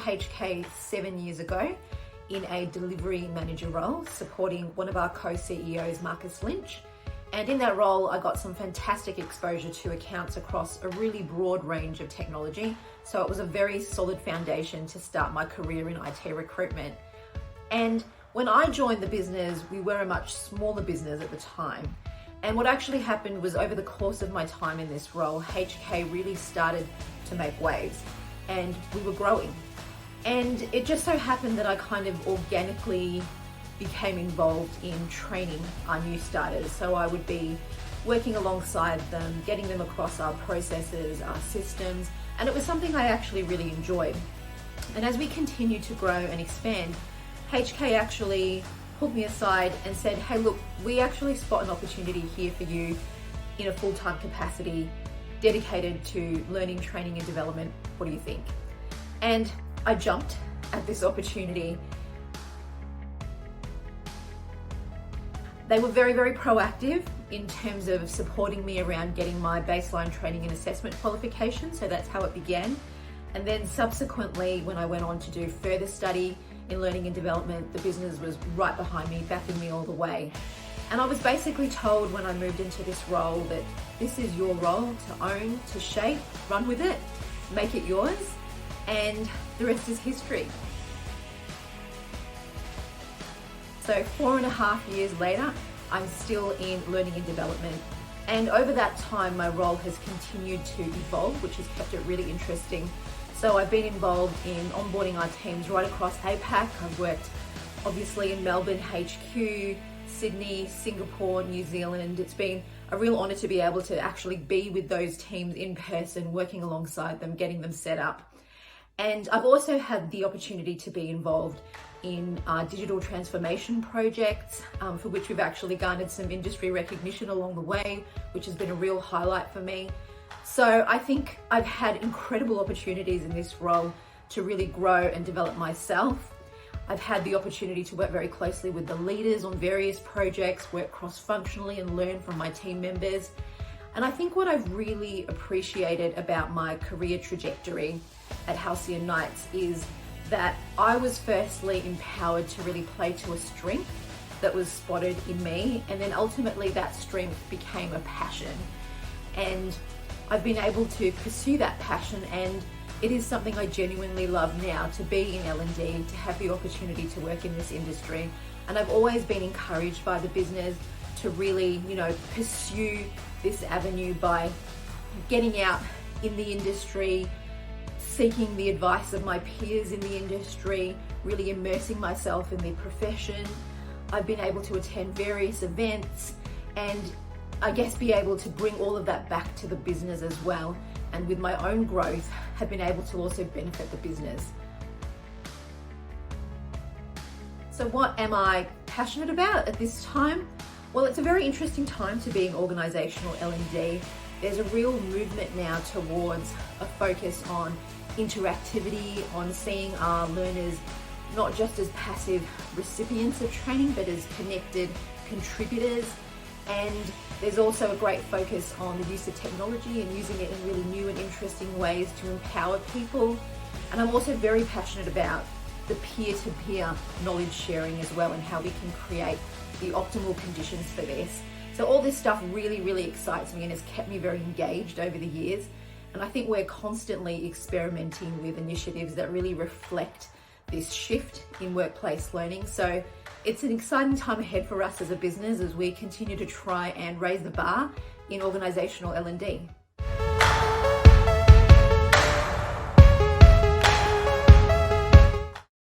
HK 7 years ago in a delivery manager role, supporting one of our co-CEOs, Marcus Lynch. And in that role, I got some fantastic exposure to accounts across a really broad range of technology. So it was a very solid foundation to start my career in IT recruitment. And when I joined the business, we were a much smaller business at the time. And what actually happened was, over the course of my time in this role, HK really started to make waves and we were growing. And it just so happened that I kind of organically became involved in training our new starters. So I would be working alongside them, getting them across our processes, our systems, and it was something I actually really enjoyed. And as we continued to grow and expand, HK actually pulled me aside and said, hey, look, we actually spot an opportunity here for you in a full-time capacity, dedicated to learning, training and development. What do you think? And I jumped at this opportunity. They were very, very proactive in terms of supporting me around getting my baseline training and assessment qualification. So that's how it began. And then subsequently, when I went on to do further study in learning and development, the business was right behind me, backing me all the way. And I was basically told when I moved into this role that this is your role to own, to shape, run with it, make it yours, and the rest is history. So 4.5 years later, I'm still in learning and development. And over that time, my role has continued to evolve, which has kept it really interesting. So I've been involved in onboarding our teams right across APAC. I've worked obviously in Melbourne, HQ, Sydney, Singapore, New Zealand, and it's been a real honor to be able to actually be with those teams in person, working alongside them, getting them set up. And I've also had the opportunity to be involved in digital transformation projects, for which we've actually garnered some industry recognition along the way, which has been a real highlight for me. So I think I've had incredible opportunities in this role to really grow and develop myself. I've had the opportunity to work very closely with the leaders on various projects, work cross-functionally and learn from my team members. And I think what I've really appreciated about my career trajectory at Halcyon Knights is that I was firstly empowered to really play to a strength that was spotted in me, and then ultimately that strength became a passion. And I've been able to pursue that passion, and it is something I genuinely love now, to be in L&D, to have the opportunity to work in this industry. And I've always been encouraged by the business to really, pursue this avenue by getting out in the industry, seeking the advice of my peers in the industry, really immersing myself in the profession. I've been able to attend various events and I guess be able to bring all of that back to the business as well. And with my own growth, have been able to also benefit the business. So what am I passionate about at this time? Well, it's a very interesting time to be in organisational L&D. There's a real movement now towards a focus on interactivity, on seeing our learners not just as passive recipients of training, but as connected contributors. And there's also a great focus on the use of technology and using it in really new and interesting ways to empower people. And I'm also very passionate about the peer-to-peer knowledge sharing as well, and how we can create the optimal conditions for this. So all this stuff really, really excites me and has kept me very engaged over the years. And I think we're constantly experimenting with initiatives that really reflect this shift in workplace learning. So it's an exciting time ahead for us as a business as we continue to try and raise the bar in organisational L&D.